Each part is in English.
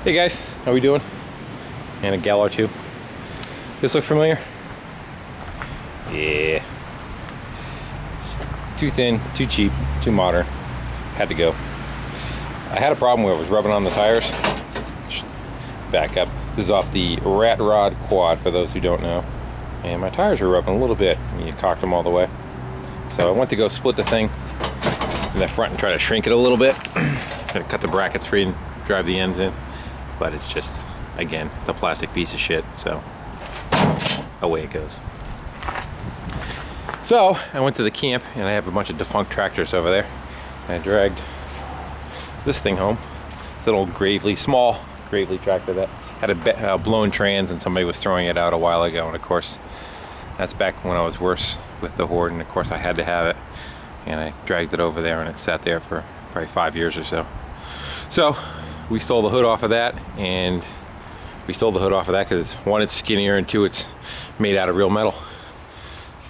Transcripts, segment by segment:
Hey guys, how we doing? And a gal or two. This look familiar? Yeah. Too thin, too cheap, too modern. Had to go. I had a problem where it was rubbing on the tires. Back up. This is off the Rat Rod Quad, for those who don't know. And my tires were rubbing a little bit when you cocked them all the way. So I went to go split the thing in the front and try to shrink it a little bit. Try to cut the brackets free and drive the ends in. But it's just, again, it's a plastic piece of shit, so away it goes. So I went to the camp and I have a bunch of defunct tractors over there. And I dragged this thing home. It's an old small Gravely tractor that had a blown trans, and somebody was throwing it out a while ago. And of course, that's back when I was worse with the Horde, and of course I had to have it. And I dragged it over there and it sat there for probably 5 years or so. So we stole the hood off of that, and we stole the hood off of that because one, it's skinnier, and two, it's made out of real metal.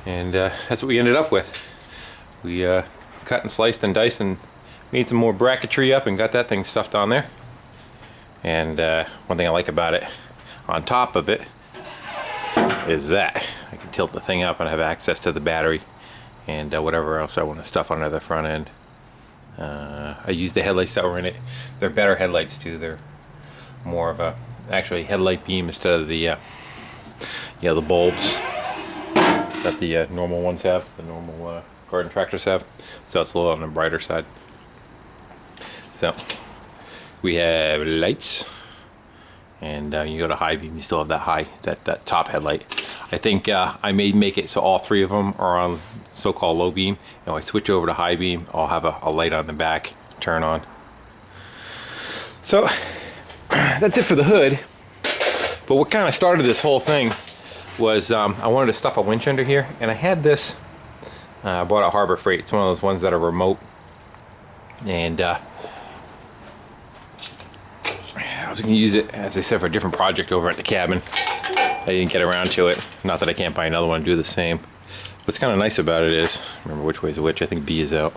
And that's what we ended up with. We cut and sliced and diced and made some more bracketry up and got that thing stuffed on there. And one thing I like about it, on top of it, is that I can tilt the thing up and have access to the battery and whatever else I want to stuff under the front end. I use the headlights that were in it. They're better headlights too. They're more of a actually headlight beam instead of the the bulbs that the normal ones have, the normal garden tractors have. So it's a little on the brighter side. So we have lights, and you go to high beam, you still have that top headlight. I think I may make it so all three of them are on so-called low beam, and when I switch over to high beam, I'll have a light on the back turn on. So that's it for the hood. But what kind of started this whole thing was I wanted to stuff a winch under here, and I had this. I bought at Harbor Freight. It's one of those ones that are remote, and I was going to use it, as I said, for a different project over at the cabin. I didn't get around to it. Not that I can't buy another one and do the same. What's kind of nice about it is, remember which way is which, I think B is out.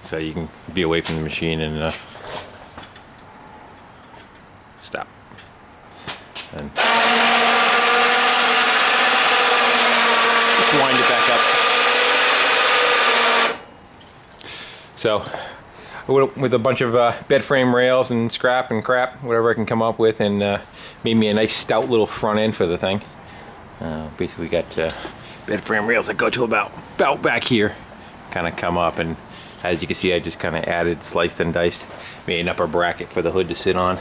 So you can be away from the machine and stop. And just wind it back up. So with a bunch of bed frame rails and scrap and crap, whatever I can come up with, and made me a nice stout little front end for the thing. Basically we got bed frame rails that go to about back here, kind of come up, and as you can see I just kind of added, sliced and diced, made an upper bracket for the hood to sit on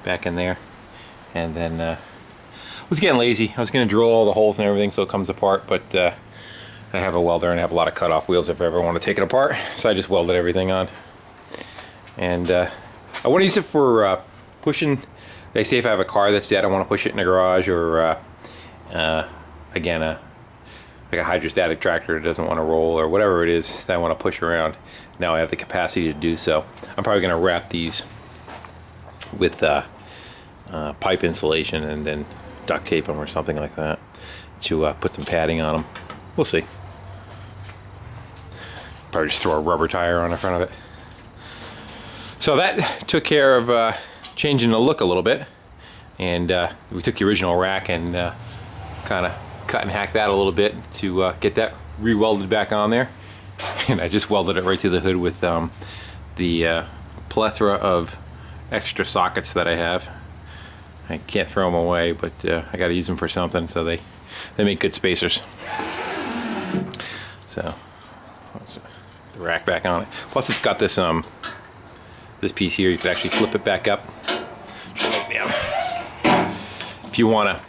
back in there. And then I was getting lazy. I was going to drill all the holes and everything so it comes apart, but I have a welder and I have a lot of cut-off wheels if I ever want to take it apart, so I just welded everything on. And I want to use it for pushing. They say if I have a car that's dead, I want to push it in the garage, or again, like a hydrostatic tractor that doesn't want to roll, or whatever it is that I want to push around. Now I have the capacity to do so. I'm probably going to wrap these with pipe insulation and then duct tape them or something like that to put some padding on them. We'll see. Probably just throw a rubber tire on the front of it. So that took care of changing the look a little bit, and we took the original rack and kind of cut and hacked that a little bit to get that re-welded back on there. And I just welded it right to the hood with the plethora of extra sockets that I have. I can't throw them away, but I got to use them for something, so they make good spacers. So the rack back on it. Plus it's got this this piece here. You can actually flip it back up. If you want to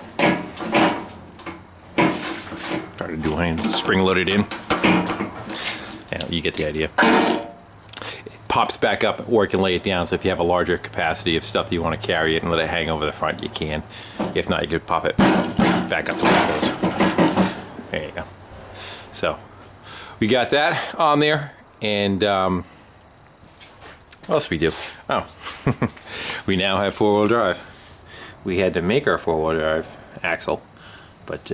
try to do it, spring loaded in. Yeah, you get the idea. It pops back up, or you can lay it down. So if you have a larger capacity of stuff that you want to carry it and let it hang over the front, you can. If not, you could pop it back up to where it goes. There you go. So we got that on there, and what else we do? Oh, we now have four-wheel drive. We had to make our four-wheel drive axle, but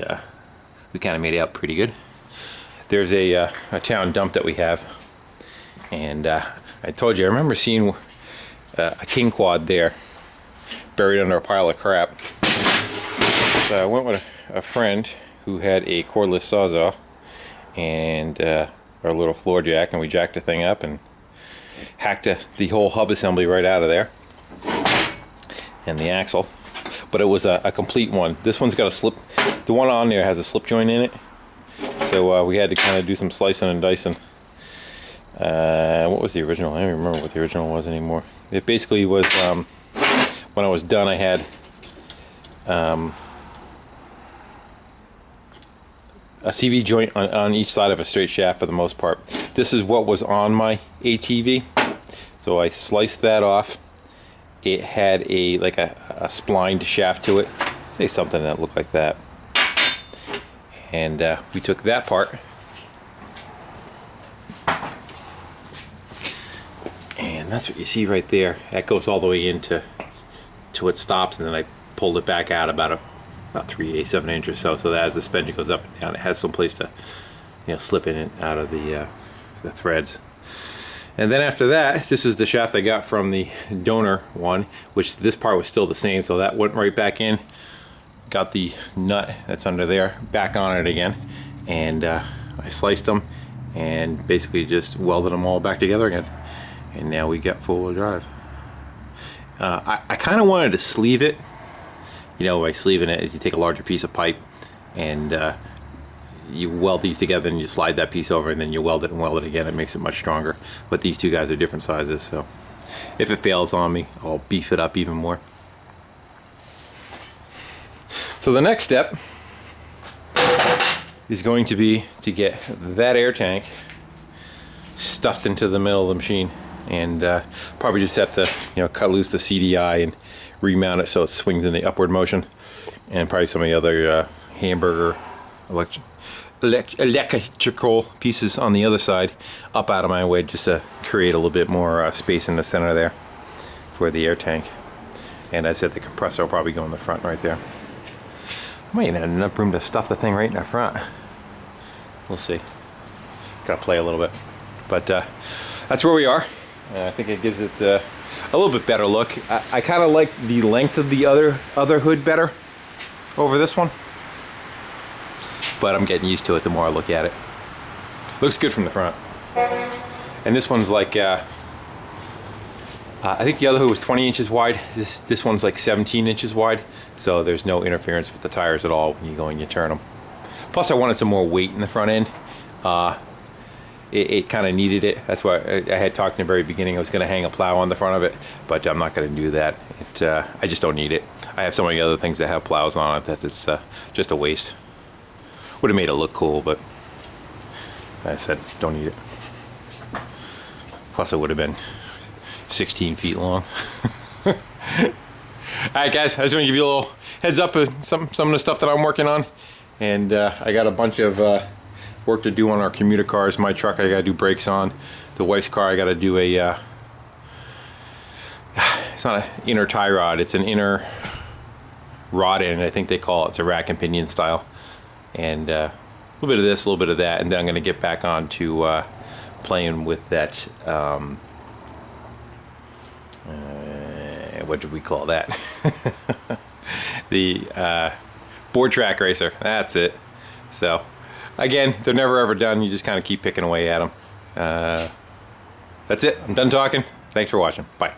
we kind of made it out pretty good. there's a town dump that we have, and I told you, I remember seeing a king quad there buried under a pile of crap. So I went with a friend who had a cordless sawzall and our little floor jack, and we jacked the thing up and hacked the whole hub assembly right out of there and the axle. But it was a complete one. This one's got a slip, the one on there has a slip joint in it, so we had to kind of do some slicing and dicing. What was the original? I don't even remember what the original was anymore. It basically was, when I was done, I had a CV joint on each side of a straight shaft for the most part. This is what was on my ATV, so I sliced that off. It had a splined shaft to it, say something that looked like that, and we took that part and that's what you see right there. That goes all the way into it stops, and then I pulled it back out about 3/8 of an inch or so, so that as the suspension goes up and down, it has some place to, you know, slip in and out of the threads. And then after that, this is the shaft I got from the donor one, which this part was still the same, so that went right back in. Got the nut that's under there back on it again, and I sliced them and basically just welded them all back together again, and now we got full drive. I kind of wanted to sleeve it. You know, by sleeving it, you take a larger piece of pipe and you weld these together, and you slide that piece over, and then you weld it and weld it again. It makes it much stronger. But these two guys are different sizes, so if it fails on me, I'll beef it up even more. So the next step is going to be to get that air tank stuffed into the middle of the machine, and probably just have to, you know, cut loose the CDI and remount it so it swings in the upward motion, and probably some of the other hamburger electrical pieces on the other side up out of my way, just to create a little bit more space in the center there for the air tank. And I said the compressor will probably go in the front right there. I might even have enough room to stuff the thing right in the front. We'll see. Gotta play a little bit, but that's where we are. I think it gives it a little bit better look. I kind of like the length of the other hood better over this one, but I'm getting used to it the more I look at it. Looks good from the front. And this one's like, I think the other hood was 20 inches wide. This one's like 17 inches wide, so there's no interference with the tires at all when you go and you turn them. Plus I wanted some more weight in the front end. It kind of needed it. That's why I had talked in the very beginning I was going to hang a plow on the front of it, but I'm not going to do that. I just don't need it. I have so many other things that have plows on it that it's just a waste. Would have made it look cool, but I said don't need it. Plus it would have been 16 feet long. Alright guys, I just want to give you a little heads up of some of the stuff that I'm working on, and I got a bunch of work to do on our commuter cars. My truck I gotta do brakes on. The wife's car I gotta do a it's not an inner tie rod, it's an inner rod in it, I think they call it. It's a rack and pinion style. And a little bit of this, a little bit of that, and then I'm gonna get back on to playing with that what do we call that? The board track racer, that's it. So again, they're never ever done. You just kind of keep picking away at them. That's it. I'm done talking. Thanks for watching. Bye.